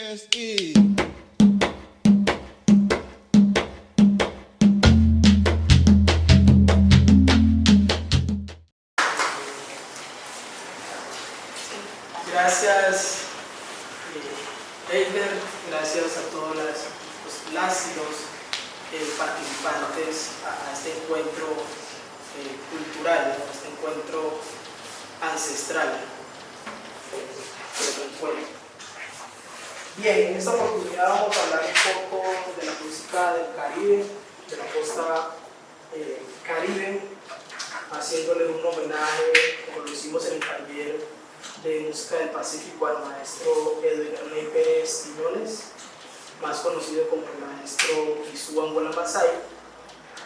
SE. Gracias, Eider, gracias a todos las y los participantes a este encuentro cultural, a este encuentro ancestral. Bien, en esta oportunidad vamos a hablar un poco de la música del Caribe, de la costa Caribe, haciéndole un homenaje, como lo hicimos en el taller de música del Pacífico, al maestro Edwin Arney Pérez Quiñones, más conocido como el maestro Isu Angola Masai.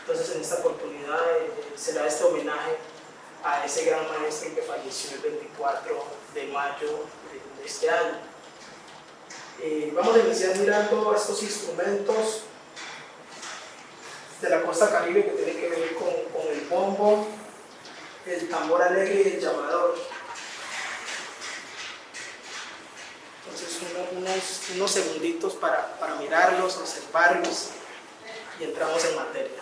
Entonces, en esta oportunidad será este homenaje a ese gran maestro que falleció el 24 de mayo de este año. Vamos a iniciar mirando estos instrumentos de la costa Caribe que tienen que ver con el bombo, el tambor alegre y el llamador. Entonces, unos segunditos para mirarlos, observarlos y entramos en materia.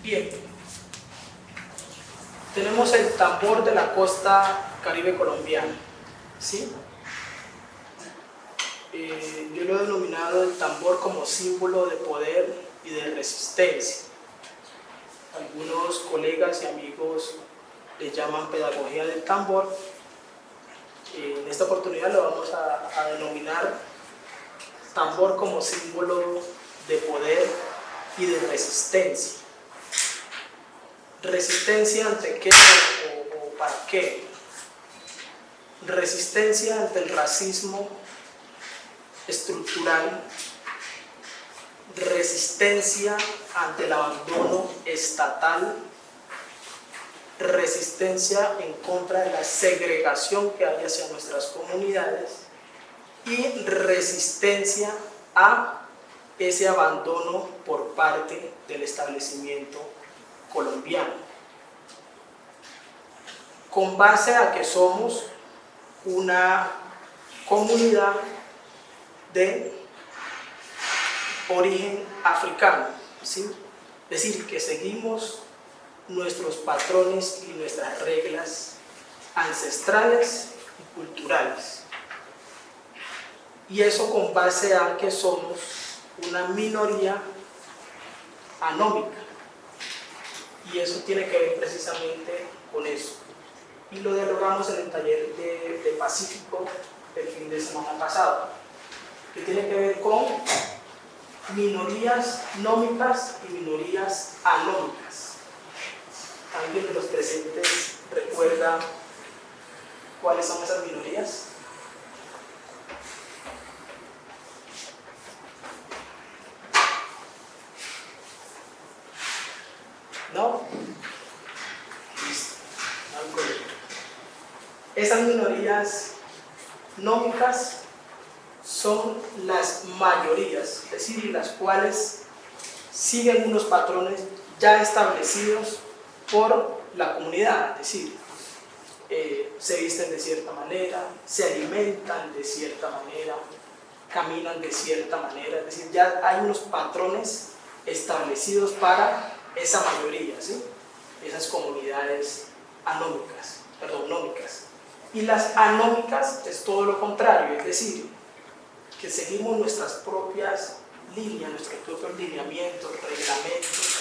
Bien, tenemos el tambor de la costa Caribe colombiana, ¿sí? Yo lo he denominado el tambor como símbolo de poder y de resistencia. Algunos colegas y amigos le llaman pedagogía del tambor. En esta oportunidad lo vamos a denominar tambor como símbolo de poder y de resistencia. ¿Resistencia ante qué o para qué? Resistencia ante el racismo estructural, resistencia ante el abandono estatal, resistencia en contra de la segregación que hay hacia nuestras comunidades y resistencia a ese abandono por parte del establecimiento colombiano, con base a que somos una comunidad de origen africano, ¿sí? Es decir, que seguimos nuestros patrones y nuestras reglas ancestrales y culturales. Y eso con base a que somos una minoría anómica. Y eso tiene que ver precisamente con eso. Y lo dialogamos en el taller de Pacífico el fin de semana pasado, que tiene que ver con minorías nómicas y minorías anómicas. ¿Alguien de los presentes recuerda cuáles son esas minorías? ¿No? Listo. Esas minorías nómicas son las mayorías, es decir, las cuales siguen unos patrones ya establecidos por la comunidad, es decir, se visten de cierta manera, se alimentan de cierta manera, caminan de cierta manera, es decir, ya hay unos patrones establecidos para esa mayoría, ¿sí? Esas comunidades nómicas. Y las anómicas es todo lo contrario, es decir, que seguimos nuestras propias líneas, nuestros propios lineamientos, reglamentos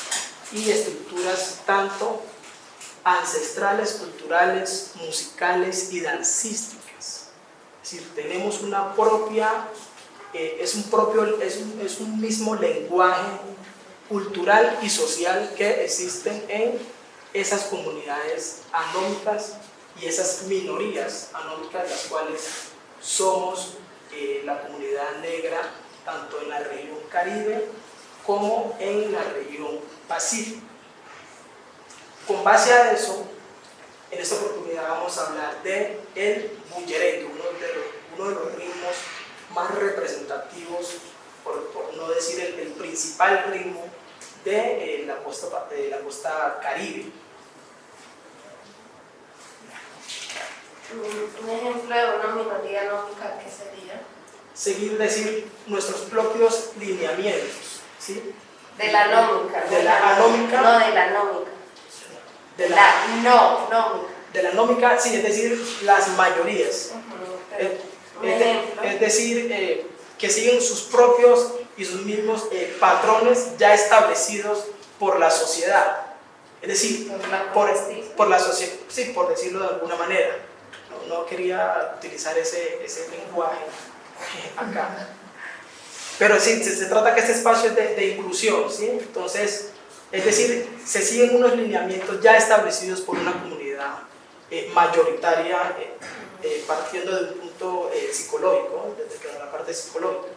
y estructuras tanto ancestrales, culturales, musicales y dancísticas. Es decir, tenemos una propia, es un mismo lenguaje cultural y social que existen en esas comunidades anómicas y esas minorías anómicas, las cuales somos la comunidad negra, tanto en la región Caribe como en la región Pacífico. Con base a eso, en esta oportunidad vamos a hablar de el bullerengue, uno de los ritmos más representativos, por no decir el principal ritmo de la costa Caribe. Un ejemplo de una minoría anómica, ¿qué sería? Decir nuestros propios lineamientos, ¿sí? De la anómica. De la anómica. No, de la anómica. De la anómica, sí, es decir, las mayorías. Es decir, que siguen sus propios y sus mismos patrones ya establecidos por la sociedad. Es decir, por la sociedad, sí, por decirlo de alguna manera. No quería utilizar ese lenguaje acá. Pero sí, se trata que este espacio es de inclusión, ¿sí? Entonces, es decir, se siguen unos lineamientos ya establecidos por una comunidad mayoritaria, partiendo de un punto psicológico, desde la parte psicológica,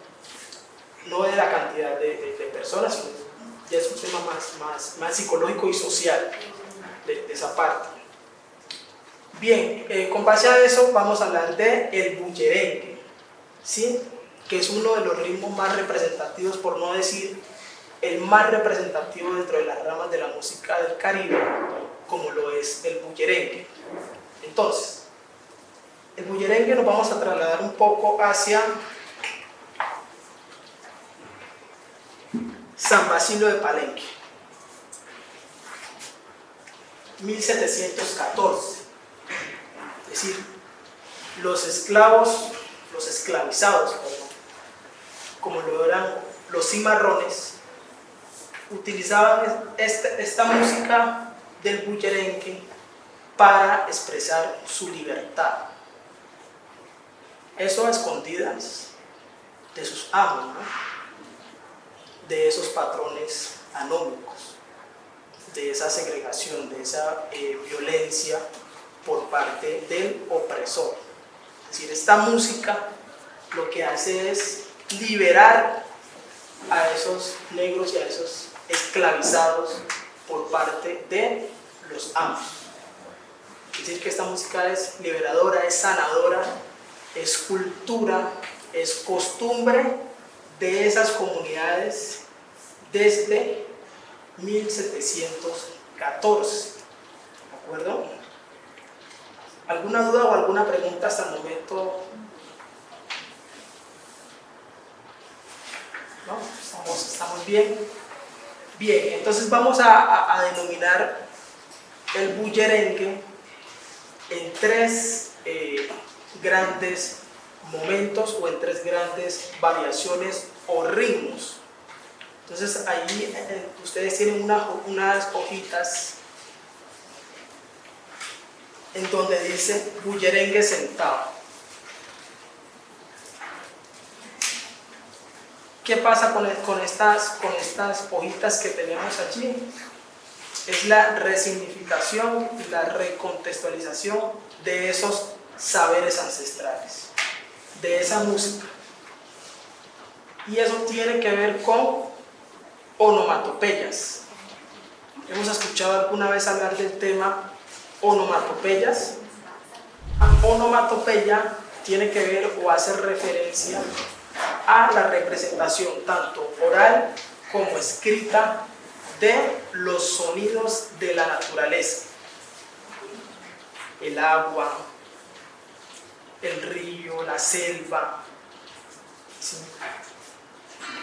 no de la cantidad de personas, sino ya es un tema más psicológico y social de esa parte. Bien, con base a eso vamos a hablar del bullerengue, ¿sí? Que es uno de los ritmos más representativos, por no decir el más representativo dentro de las ramas de la música del Caribe, como lo es el bullerengue. Entonces, el bullerengue nos vamos a trasladar un poco hacia San Basilio de Palenque, 1714. Es decir, los esclavizados, como lo eran los cimarrones, utilizaban esta música del bullerengue para expresar su libertad. Eso a escondidas de sus amos, ¿no? De esos patrones anómicos, de esa segregación, de esa violencia por parte del opresor. Es decir, esta música lo que hace es liberar a esos negros y a esos esclavizados por parte de los amos. Es decir, que esta música es liberadora, es sanadora, es cultura, es costumbre de esas comunidades desde 1714. ¿De acuerdo? ¿Alguna duda o alguna pregunta hasta el momento? ¿No? ¿Estamos bien? Bien, entonces vamos a denominar el bullerengue en tres grandes momentos o en tres grandes variaciones o ritmos. Entonces ahí ustedes tienen unas hojitas en donde dice bullerengue sentado. ¿Qué pasa con estas hojitas que tenemos allí? Es la resignificación y la recontextualización de esos saberes ancestrales, de esa música. Y eso tiene que ver con onomatopeyas. Hemos escuchado alguna vez hablar del tema onomatopeyas. Onomatopeya tiene que ver o hace referencia a la representación tanto oral como escrita de los sonidos de la naturaleza. el agua, el río, la selva, ¿sí?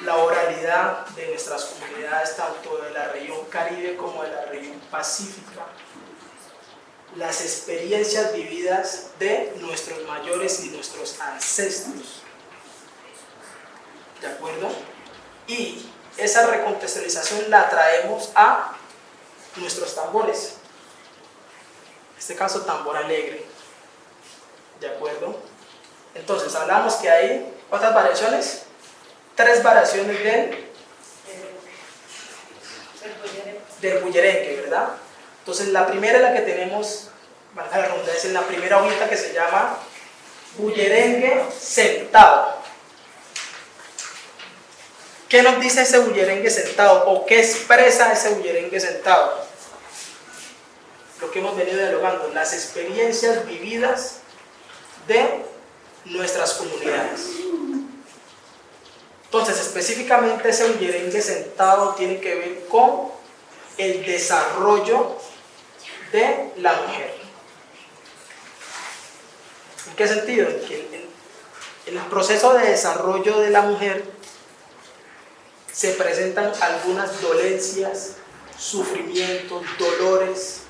La oralidad de nuestras comunidades, tanto de la región Caribe como de la región Pacífica, las experiencias vividas de nuestros mayores y nuestros ancestros, ¿de acuerdo? Y esa recontextualización la traemos a nuestros tambores, en este caso tambor alegre, ¿de acuerdo? Entonces hablamos que hay, ¿cuántas variaciones? 3 variaciones del bullerengue, ¿verdad? Entonces la primera es la que tenemos, valga la redundancia, en la primera hojita, que se llama bullerengue sentado. ¿Qué nos dice ese bullerengue sentado? ¿O qué expresa ese bullerengue sentado? Lo que hemos venido dialogando, las experiencias vividas de nuestras comunidades. Entonces, específicamente ese bullerengue sentado tiene que ver con el desarrollo de la mujer. ¿En qué sentido? En el proceso de desarrollo de la mujer se presentan algunas dolencias, sufrimientos, dolores,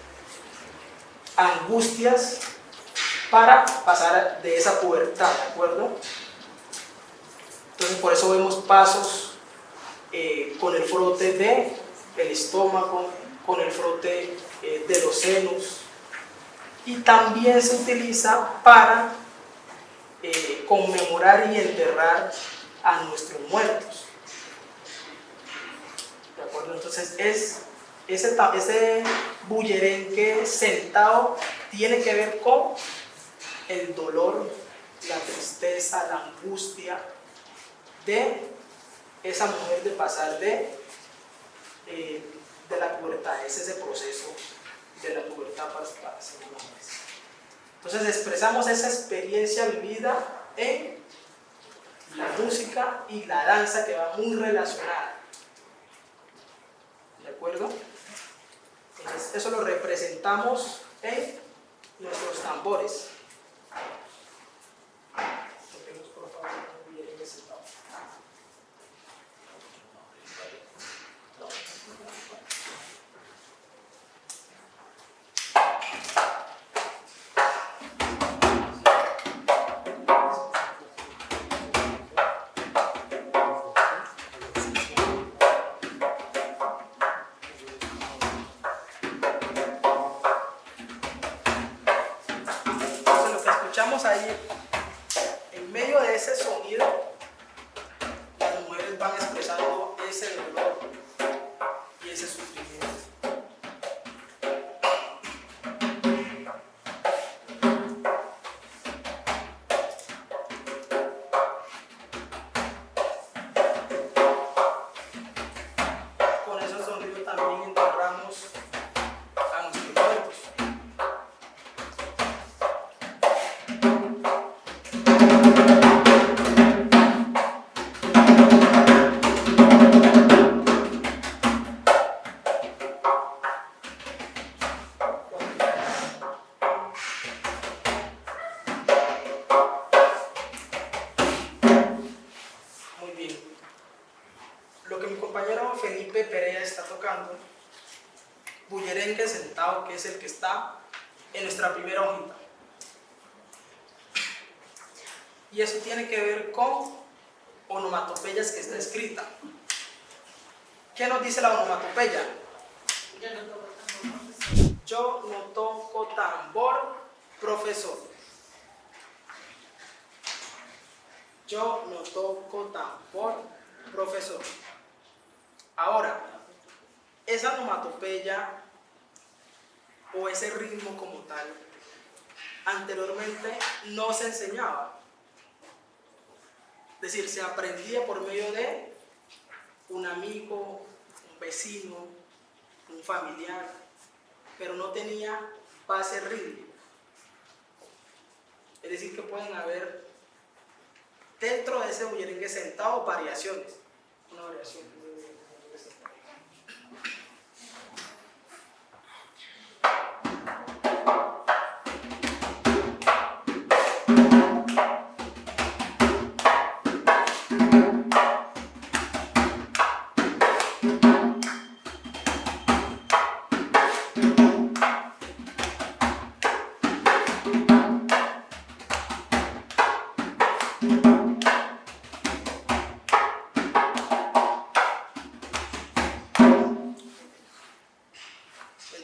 angustias para pasar de esa pubertad, ¿de acuerdo? Entonces por eso vemos pasos con el frote del estómago, con el frote de los senos, y también se utiliza para conmemorar y enterrar a nuestros muertos, ¿de acuerdo? Entonces ese bullerengue sentado tiene que ver con el dolor, la tristeza, la angustia de esa mujer de pasar de la pubertad. Es ese proceso de la pubertad para ser una mujer. Entonces expresamos esa experiencia vivida en la música y la danza, que va muy relacionada, ¿de acuerdo? Entonces eso lo representamos en nuestros tambores. Por favor, bien sentado. Ahí, en medio de ese sonido, las mujeres van expresando ese dolor y ese sufrimiento. Con ese sonido también enterramos a nuestros muertos. Muy bien. Lo que mi compañero Felipe Perea está tocando, bullerengue sentado, que es el que está en nuestra primera hojita. Y eso tiene que ver con onomatopeyas que está escrita. ¿Qué nos dice la onomatopeya? Yo no toco tambor, profesor. Yo no toco tambor, profesor. Ahora, esa onomatopeya o ese ritmo como tal, anteriormente no se enseñaba. Es decir, se aprendía por medio de un amigo, un vecino, un familiar, pero no tenía base rítmica. Es decir, que pueden haber dentro de ese bullerengue sentado variaciones. Una variación de bullerengue sentado.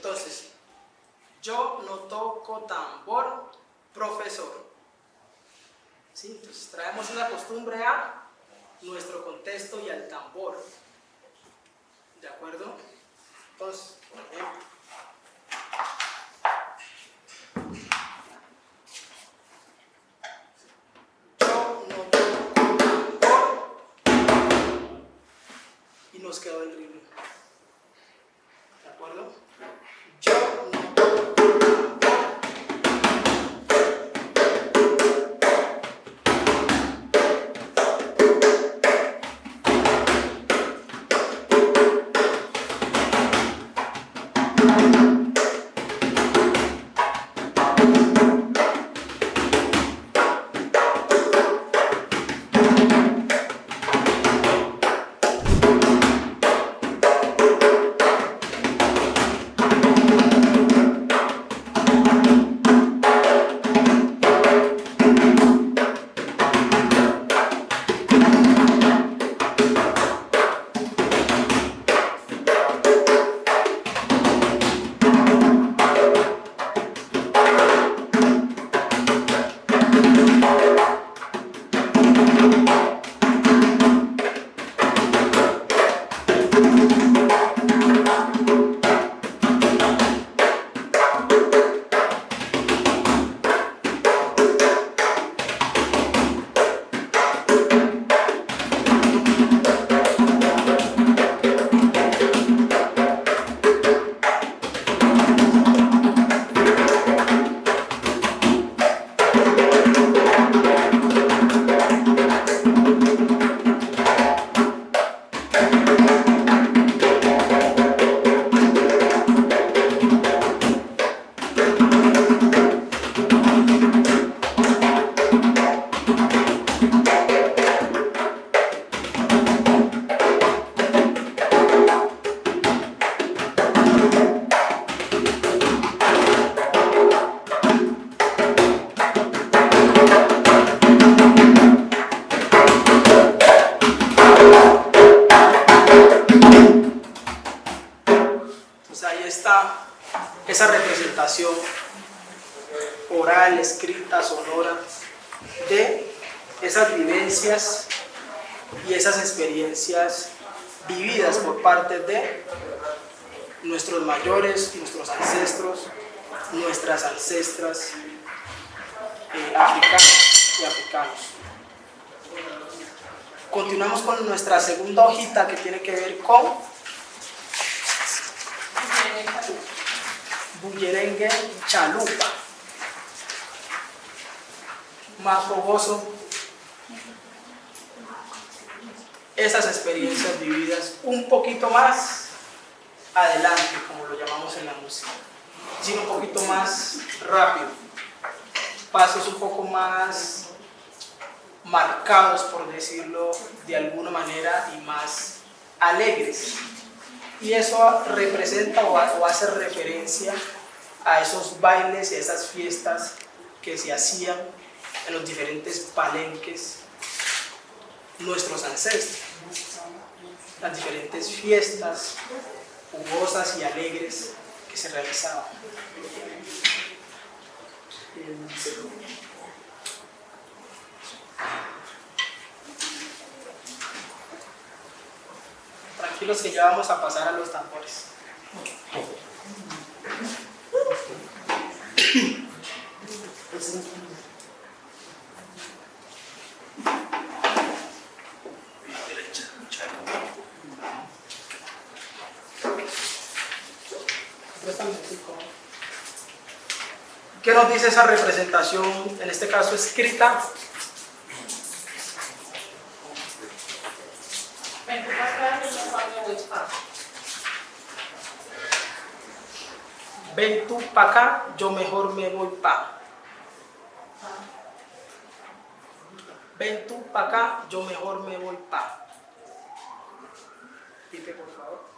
Entonces, yo no toco tambor, profesor. ¿Sí? Entonces, traemos esa costumbre a nuestro contexto y al tambor. ¿De acuerdo? Entonces, por ejemplo, yo no toco tambor y nos quedó el ritmo. ¿De acuerdo? Yo no toco tambor. Esa representación oral, escrita, sonora de esas vivencias y esas experiencias vividas por parte de nuestros mayores, nuestros ancestros, nuestras ancestras africanas y africanos. Continuamos con nuestra segunda hojita que tiene que ver con Bullerengue Chalupa. Más fogoso esas experiencias vividas un poquito más adelante, como lo llamamos en la música, sino un poquito más rápido, pasos un poco más marcados, por decirlo de alguna manera, y más alegres. Y eso representa o hace referencia a esos bailes y a esas fiestas que se hacían en los diferentes palenques nuestros ancestros, las diferentes fiestas jugosas y alegres que se realizaban. Tranquilos que ya vamos a pasar a los tambores. ¿Qué nos dice esa representación, en este caso escrita? Ven tú pa' acá, yo mejor me voy pa'. Ven tú pa' acá, yo mejor me voy pa'. Repite, por favor.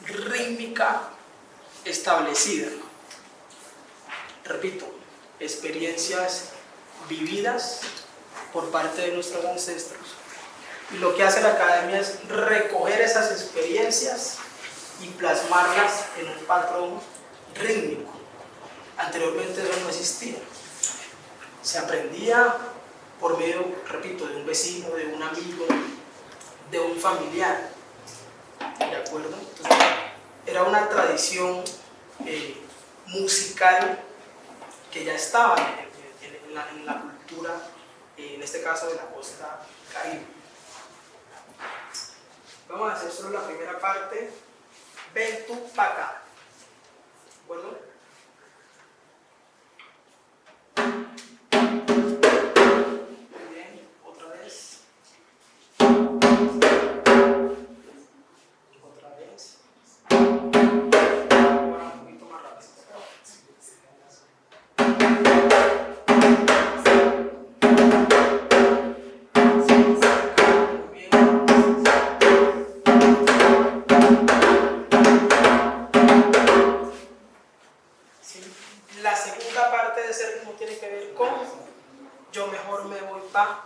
rítmica establecida. Repito, experiencias vividas por parte de nuestros ancestros. Y lo que hace la academia es recoger esas experiencias y plasmarlas en un patrón rítmico. Anteriormente eso no existía. Se aprendía por medio, repito, de un vecino, de un amigo, de un familiar. ¿De acuerdo? Entonces, era una tradición musical que ya estaba en la cultura, en este caso de la costa caribe. Vamos a hacer solo la primera parte. Ven tú para acá. ¿De acuerdo? Muy bien, otra vez. Otra vez. Ahora un poquito más rápido. La segunda parte de ese ritmo tiene que ver con yo mejor me voy pa.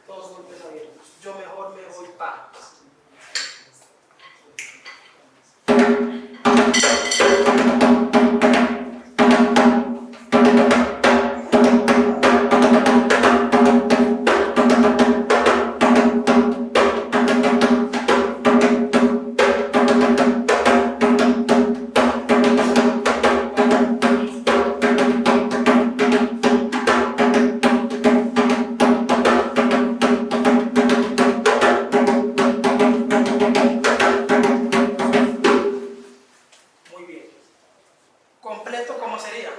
Todos golpes abiertos. Yo mejor me voy pa. Completo, ¿cómo sería?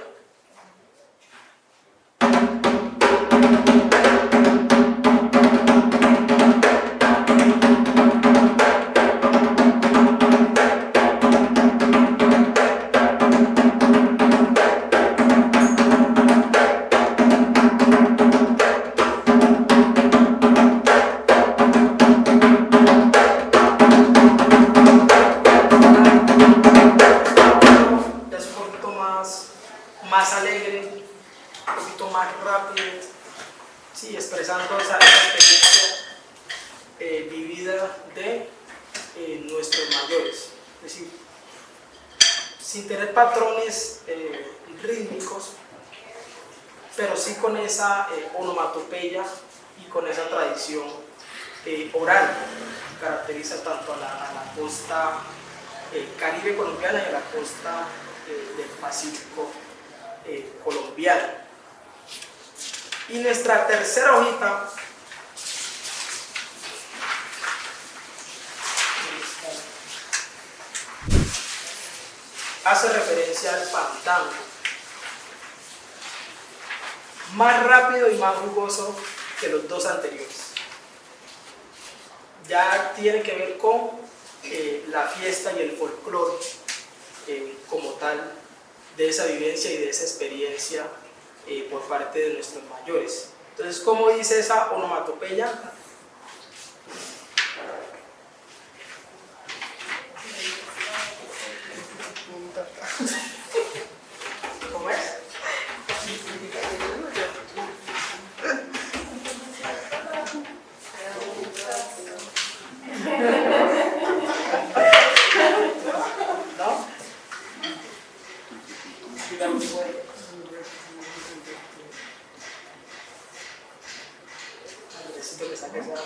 Más alegre, un poquito más rápido, sí, expresando esa experiencia vivida de nuestros mayores. Es decir, sin tener patrones rítmicos, pero sí con esa onomatopeya y con esa tradición oral que caracteriza tanto a la costa caribe colombiana y a la costa del Pacífico colombiano. Y nuestra tercera hojita hace referencia al fandango, más rápido y más jugoso que los dos anteriores. Ya tiene que ver con la fiesta y el folclore como tal, de esa vivencia y de esa experiencia por parte de nuestros mayores. Entonces, ¿cómo dice esa onomatopeya? ¿Cómo es? ¿No? Necesito que saques esa.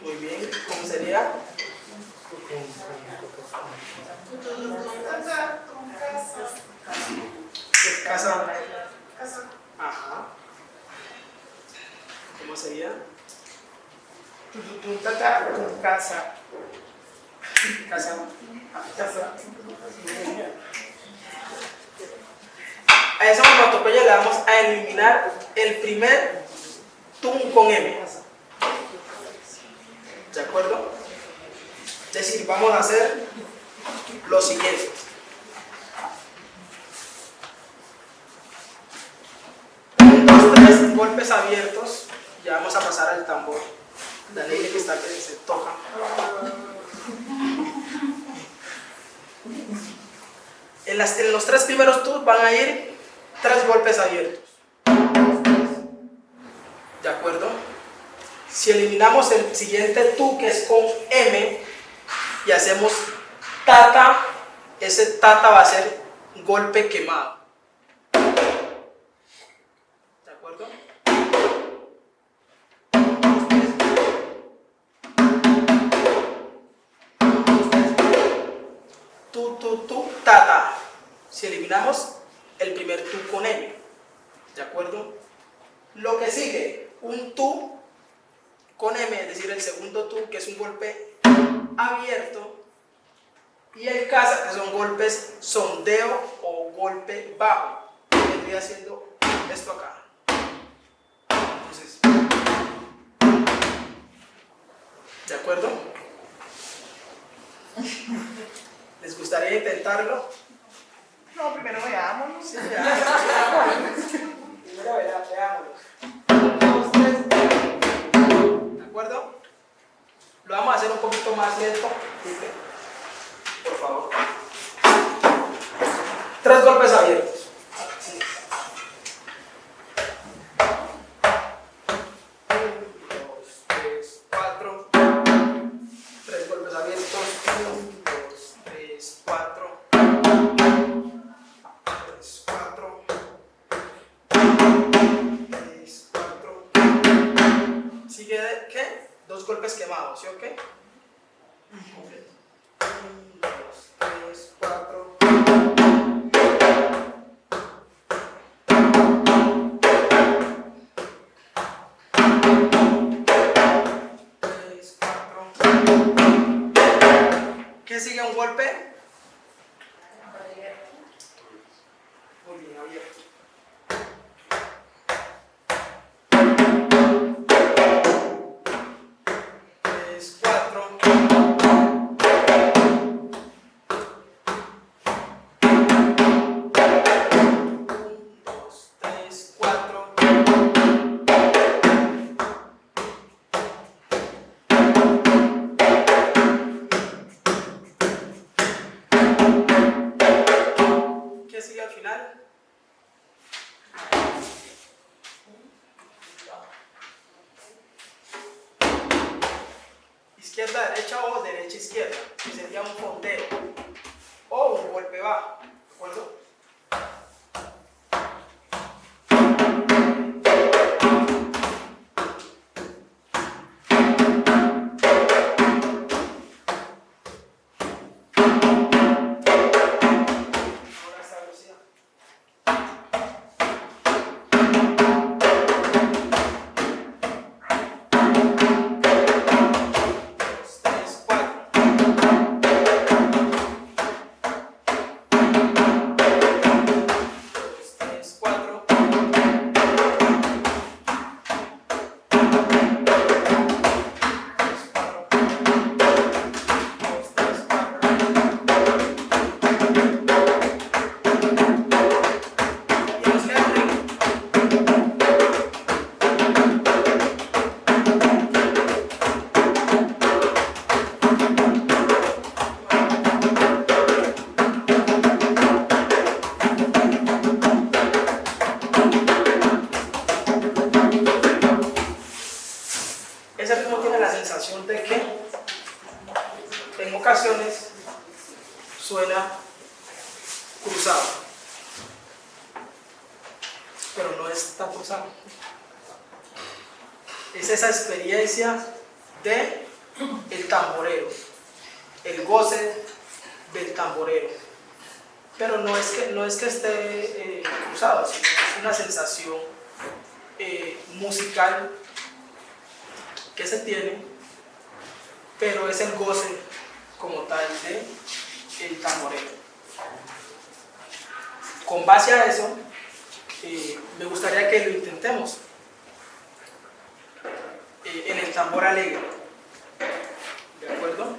Muy bien, ¿cómo sería? ¿Qué casa? Ajá. ¿Cómo sería? Casa. Casa. Casa. A esa onomatopeya le vamos a eliminar el primer tun con M. ¿De acuerdo? Es decir, vamos a hacer lo siguiente. Un, dos, tres, golpes abiertos. Ya vamos a pasar al tambor. La ley que está que se toca. En los 3 primeros tus van a ir 3 golpes abiertos. ¿De acuerdo? Si eliminamos el siguiente tu, que es con M, y hacemos tata, ese tata va a ser golpe quemado. ¿De acuerdo? Tu, tata. Si eliminamos el primer tu con M. ¿De acuerdo? Lo que sigue, un tu con M, es decir, el segundo tu, que es un golpe abierto, y el casa, que son golpes sondeo o golpe bajo. Vendría haciendo esto acá. Entonces, ¿de acuerdo? ¿Les gustaría intentarlo? No, primero veámoslo. Sí, primero veámoslo. 2, 3. ¿De acuerdo? Lo vamos a hacer un poquito más lento. Por favor. 3 golpes abiertos. Sí. 1, 2, 3, 4. 3 golpes abiertos. 1, 2, 3, 4. 3, 4. 3, 4. Sigue, ¿qué? 2 golpes quemados, ¿sí o qué? Completo. 1, 2, 3, 4. 3, 4. ¿Qué sigue un golpe? Muy bien, abierto. 3, 4. 1, 2, 3, 4. 'Izquierda-derecha' o 'derecha-izquierda', que sería un fondeo o un golpe bajo, ¿de acuerdo? Ahora esta velocidad. 2, 3, 4. 2, 3, 4. 2, 3, 4. Y nos queda un ritmo. Ese ritmo tiene la sensación de que en ocasiones suena cruzado, pero no es tan cruzado. Es esa experiencia de el tamborero, el goce del tamborero, pero no es que esté cruzado, sino es una sensación musical que se tiene, pero es el goce como tal de el tamborero. Con base a eso, me gustaría que lo intentemos en el tambor alegre, ¿de acuerdo?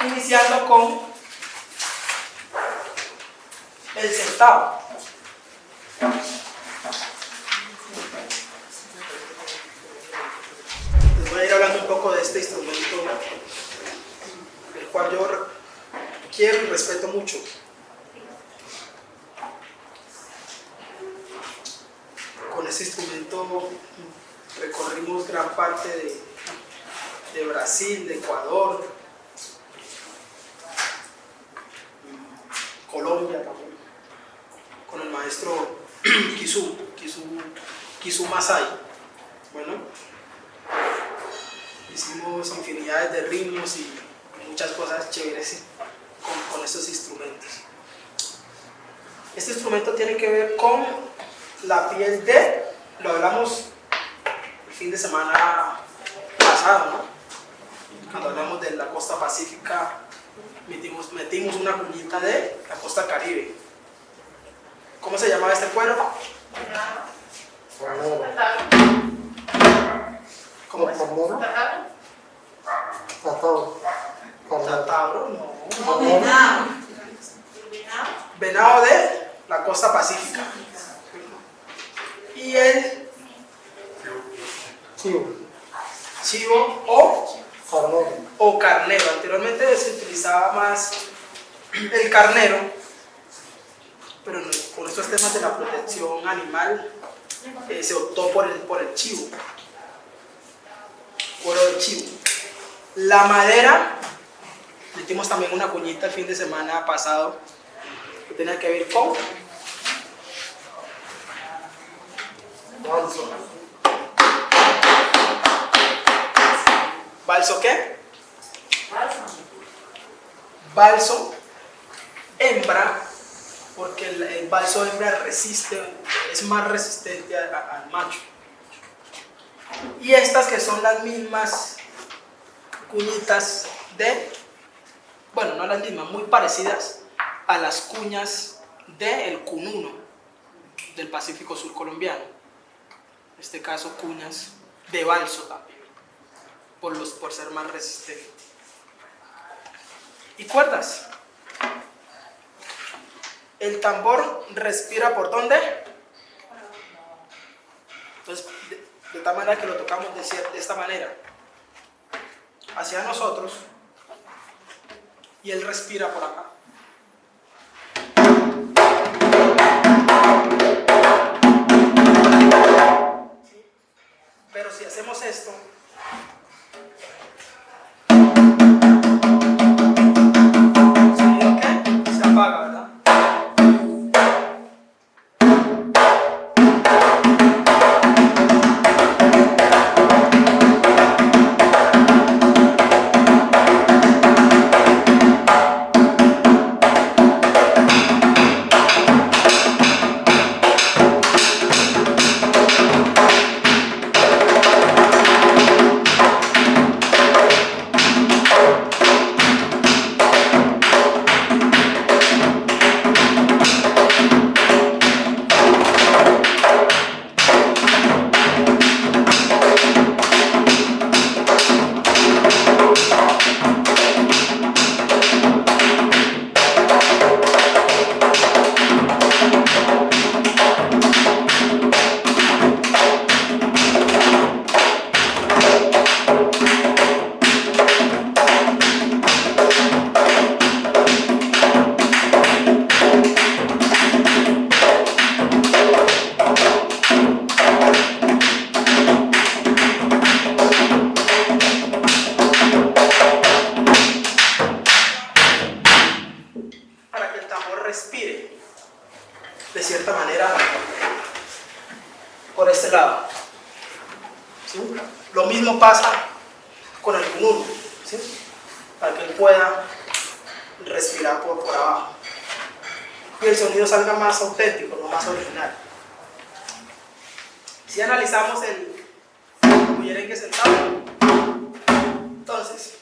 Iniciando con el centavo. Les voy a ir hablando un poco de este instrumento, el cual yo quiero y respeto mucho. Con este instrumento recorrimos gran parte de Brasil, de Ecuador, Colombia también, con el maestro Kisu Masai. Bueno, hicimos infinidades de ritmos y muchas cosas chéveres con estos instrumentos. Este instrumento tiene que ver con la piel de, lo hablamos el fin de semana pasado, ¿no? Cuando hablamos de la costa pacífica, metimos una cuñita de la costa caribe. ¿Cómo se llamaba este cuero? ¿Cómo es? Tatabro, no. Venado de la costa pacífica. Y el chivo o carnero. Anteriormente se utilizaba más el carnero, pero con estos temas de la protección animal se optó por el chivo, cuero del chivo. La madera, metimos también una cuñita el fin de semana pasado que tenía que ver con balso. ¿Balso qué? Balso hembra, porque el balso hembra es más resistente al macho. Y estas que son las mismas cuñitas bueno, no las mismas, muy parecidas a las cuñas del cununo del Pacífico Sur colombiano. En este caso, cuñas de balso también, por ser más resistente. Y cuerdas. El tambor respira ¿por dónde? Entonces, de tal manera que lo tocamos de esta manera, hacia nosotros, y él respira por acá. Pero si hacemos esto, ¿sonido qué? Se apaga, ¿verdad? Respire de cierta manera por este lado, ¿sí? Lo mismo pasa con el cununo, ¿sí? Para que él pueda respirar por abajo y el sonido salga más auténtico, no más original. Si analizamos el merengue sentado, entonces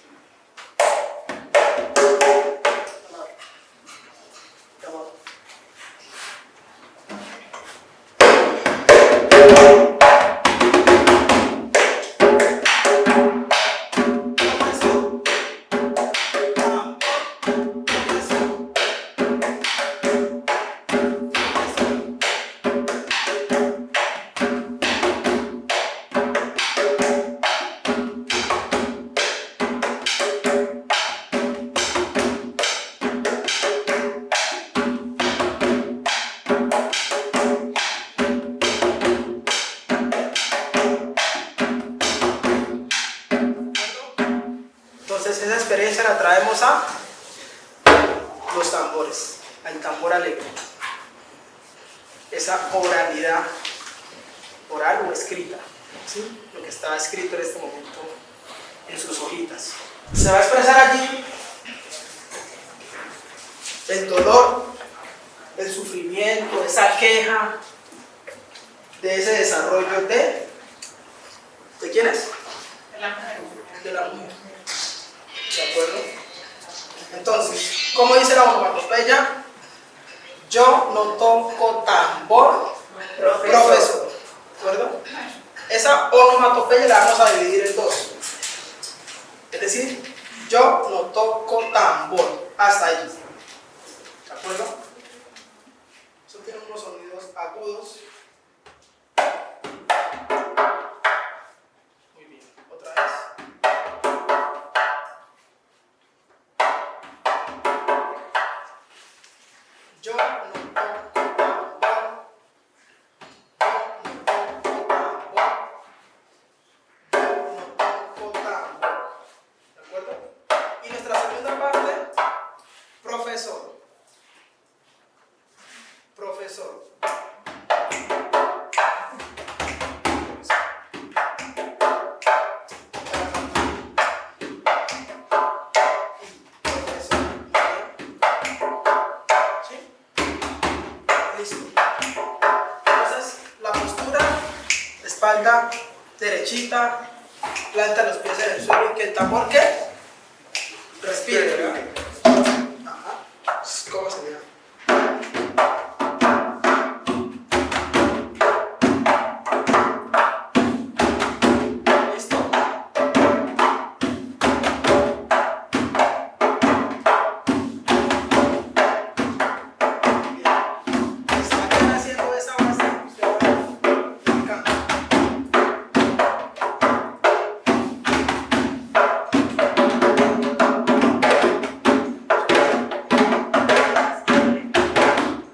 la traemos a los tambores, al tambor alegre. Esa oralidad, oral o escrita, ¿sí? Lo que está escrito en este momento en sus hojitas. Se va a expresar allí el dolor, el sufrimiento, esa queja de ese desarrollo ¿de quién es? De la mujer. De la mujer. ¿De acuerdo? Entonces, ¿cómo dice la onomatopeya? Yo no toco tambor, profesor. ¿De acuerdo? Esa onomatopeya la vamos a dividir en dos. Es decir, yo no toco tambor. Hasta allí. ¿De acuerdo? Eso tiene unos sonidos agudos. Muy bien. Otra vez. Yo no toco tambor. ¿De acuerdo? Y nuestra segunda parte, profesor. Profesor. ¿Sí? Listo. Entonces, la postura, espalda derechita, planta los pies en el suelo y que el tambor ¿qué? Respire, ¿verdad? Ajá. ¿Cómo sería? ¿Listo? Bien. Están haciendo esa base. Usted va aplicando.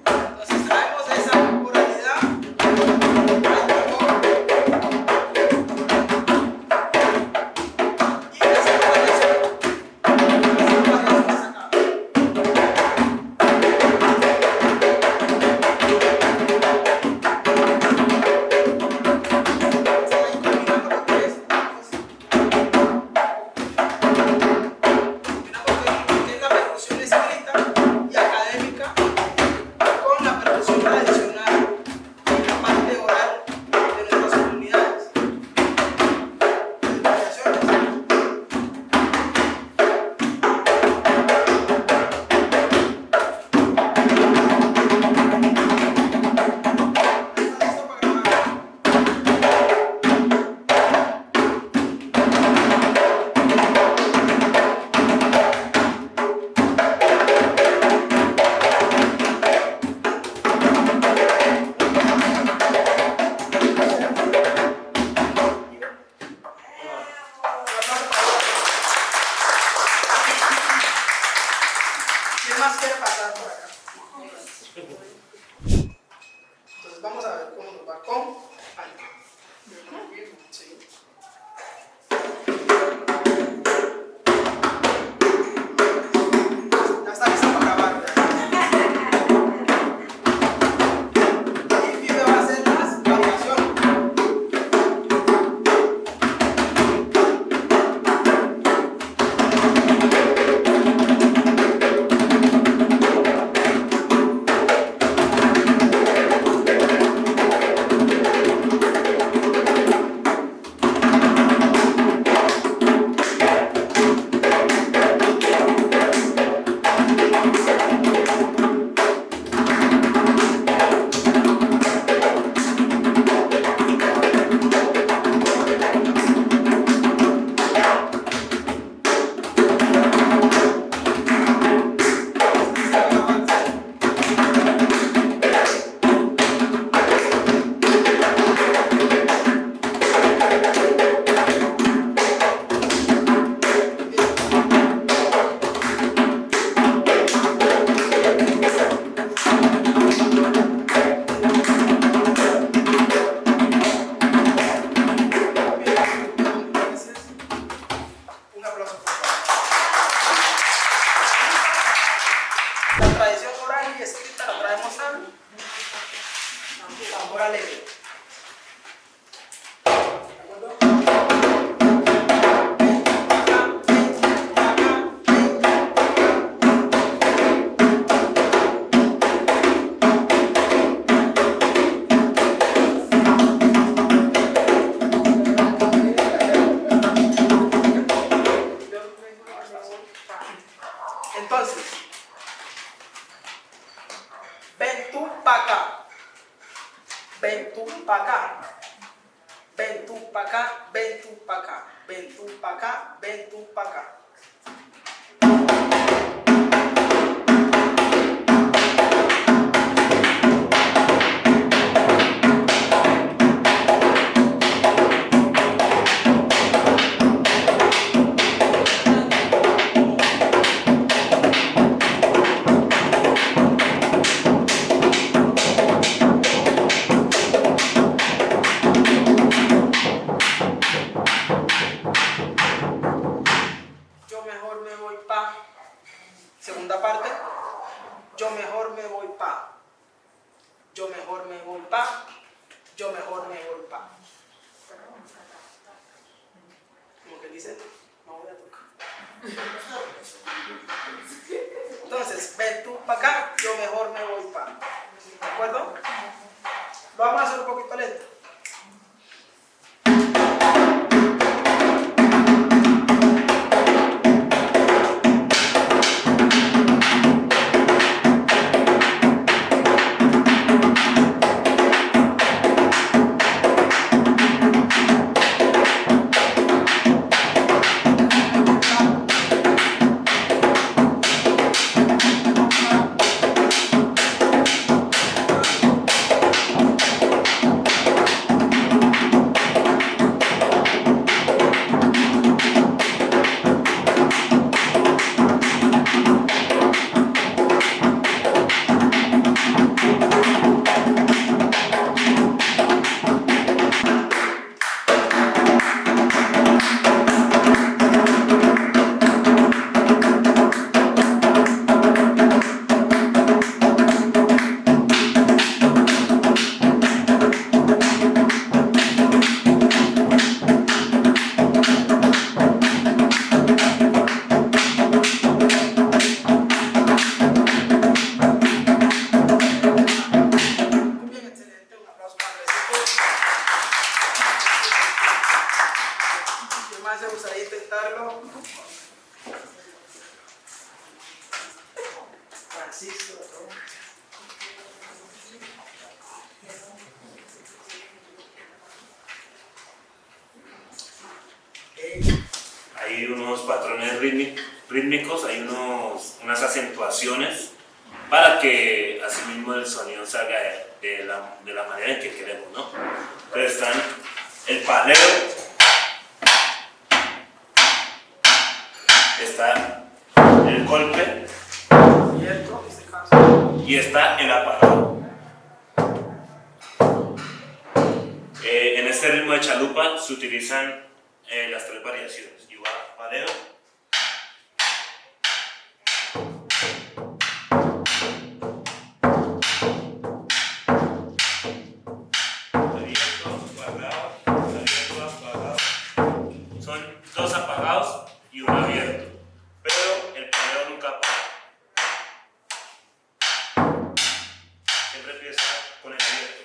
Entonces traemos esa oralidad al tambor y esa variación. Que es la percusión escrita y académica con la percusión tradicional en la parte oral de nuestras comunidades. Variaciones. ¿Estás listo para grabar? ¿Quién más quiere pasar por acá? Entonces vamos a ver cómo nos va con alto. Sí. Ya está listo para grabar. Y Pibe va a hacer las variaciones. ahora leve. ¿De acuerdo? Entonces, ven tú para acá, ven tú para acá, ven tú para acá, ven tú para acá, ven tú para acá, ven tú para acá. Yo mejor me voy pa. Segunda parte. Yo mejor me voy pa. Yo mejor me voy pa. Yo mejor me voy pa. Como que dice, no voy a tocar. Entonces, ven tú para acá, yo mejor me voy pa. ¿De acuerdo? Lo vamos a hacer un poquito lento. Me gustaría intentarlo. Francisco. Hay unos patrones rítmicos, hay unas acentuaciones para que así mismo el sonido salga de la manera en que queremos, ¿no? Entonces están el paleo, está el golpe y está el apagado. En este ritmo de chalupa se utilizan las tres variaciones: y va paleo, abierto, apagado. Son dos apagados y uno abierto, pero el paleo nunca apaga. Siempre empieza con el abierto.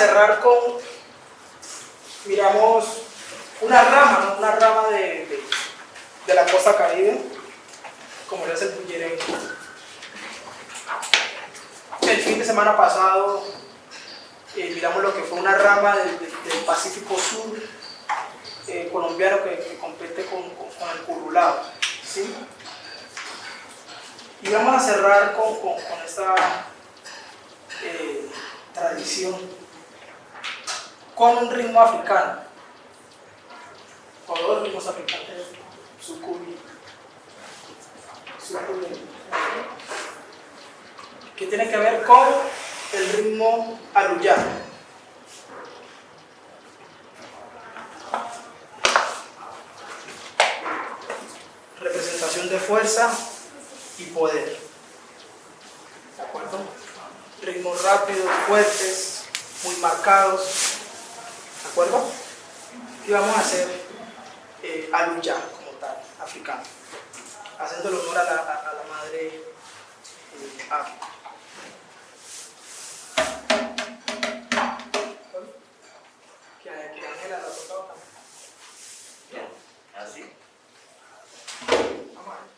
cerrar con, miramos una rama, ¿no? Una rama de la costa caribe, como es el bullerengue. El fin de semana pasado miramos lo que fue una rama del Pacífico Sur colombiano que compete con el currulao, ¿sí? Y vamos a cerrar con esta tradición, con un ritmo africano, con dos ritmos africanos, sucubi, que tiene que ver con el ritmo aluyá. Representación de fuerza y poder. ¿De acuerdo? Ritmos rápidos, fuertes, muy marcados. ¿De acuerdo? Y vamos a hacer aluyá como tal, africano, haciéndole honor a la madre África. Que Ángela la tocaba también. Bien, así. Vamos a ver.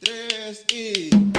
Tres y...